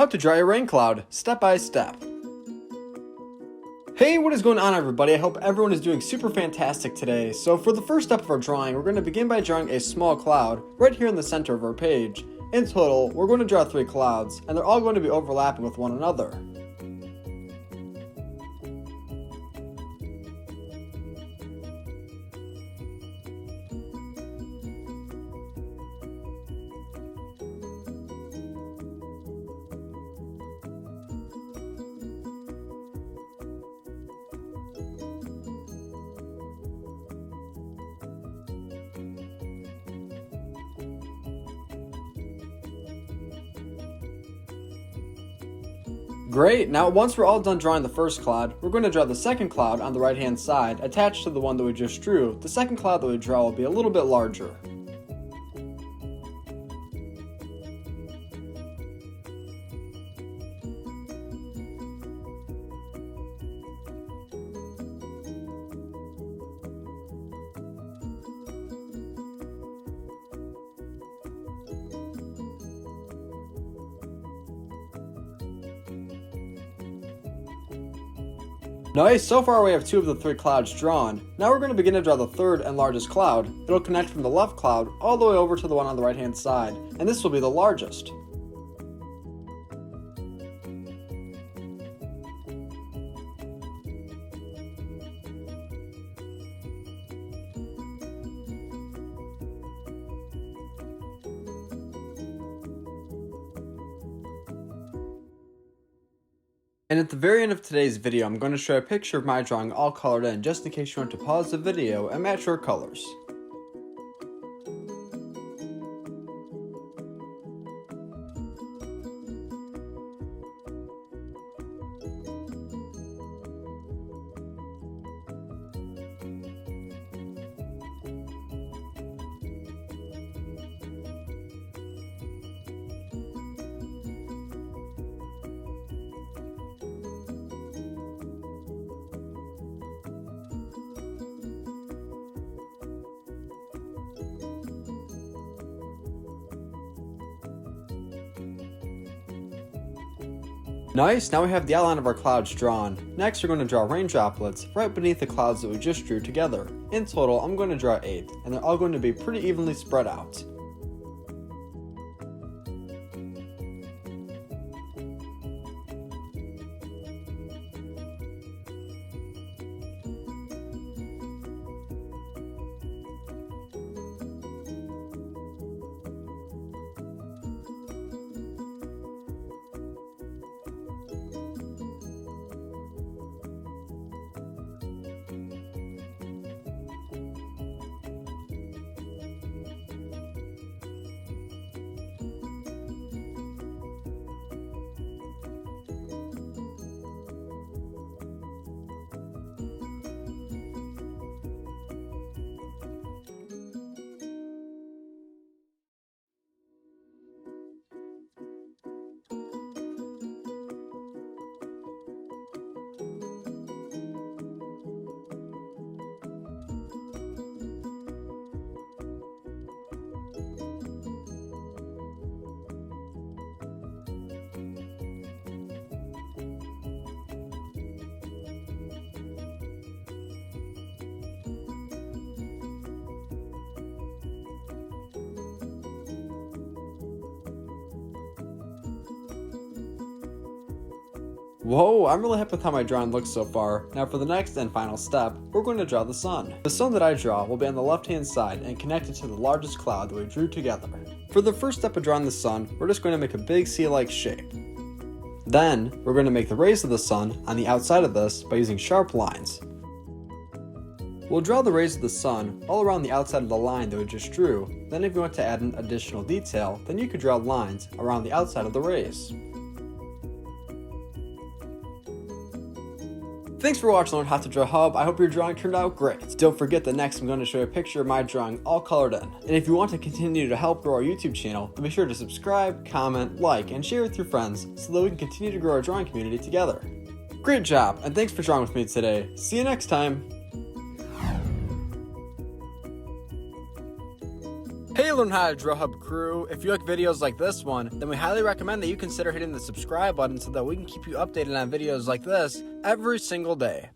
How to draw a rain cloud, step by step. Hey, what is going on everybody? I hope everyone is doing super fantastic today. So for the first step of our drawing, we're going to begin by drawing a small cloud right here in the center of our page. In total, we're going to draw 3 clouds, and they're all going to be overlapping with one another. Great, now once we're all done drawing the first cloud, we're going to draw the second cloud on the right hand side attached to the one that we just drew. The second cloud that we draw will be a little bit larger. Nice, so far we have 2 of the 3 clouds drawn. Now we're going to begin to draw the third and largest cloud. It'll connect from the left cloud all the way over to the one on the right hand side, and this will be the largest. And at the very end of today's video, I'm going to show a picture of my drawing all colored in, just in case you want to pause the video and match your colors. Nice, now we have the outline of our clouds drawn. Next we're going to draw rain droplets right beneath the clouds that we just drew together. In total, I'm going to draw 8, and they're all going to be pretty evenly spread out. Whoa, I'm really happy with how my drawing looks so far. Now for the next and final step, we're going to draw the sun. The sun that I draw will be on the left hand side and connected to the largest cloud that we drew together. For the first step of drawing the sun, we're just going to make a big C-like shape. Then, we're going to make the rays of the sun on the outside of this by using sharp lines. We'll draw the rays of the sun all around the outside of the line that we just drew. Then if you want to add an additional detail, then you could draw lines around the outside of the rays. Thanks for watching Learn How to Draw Hub. I hope your drawing turned out great. Don't forget that next I'm going to show you a picture of my drawing all colored in. And if you want to continue to help grow our YouTube channel, then be sure to subscribe, comment, like, and share with your friends so that we can continue to grow our drawing community together. Great job, and thanks for drawing with me today. See you next time. Hey learn how to draw Hub Crew. If you like videos like this one, then we highly recommend that you consider hitting the subscribe button so that we can keep you updated on videos like this every single day.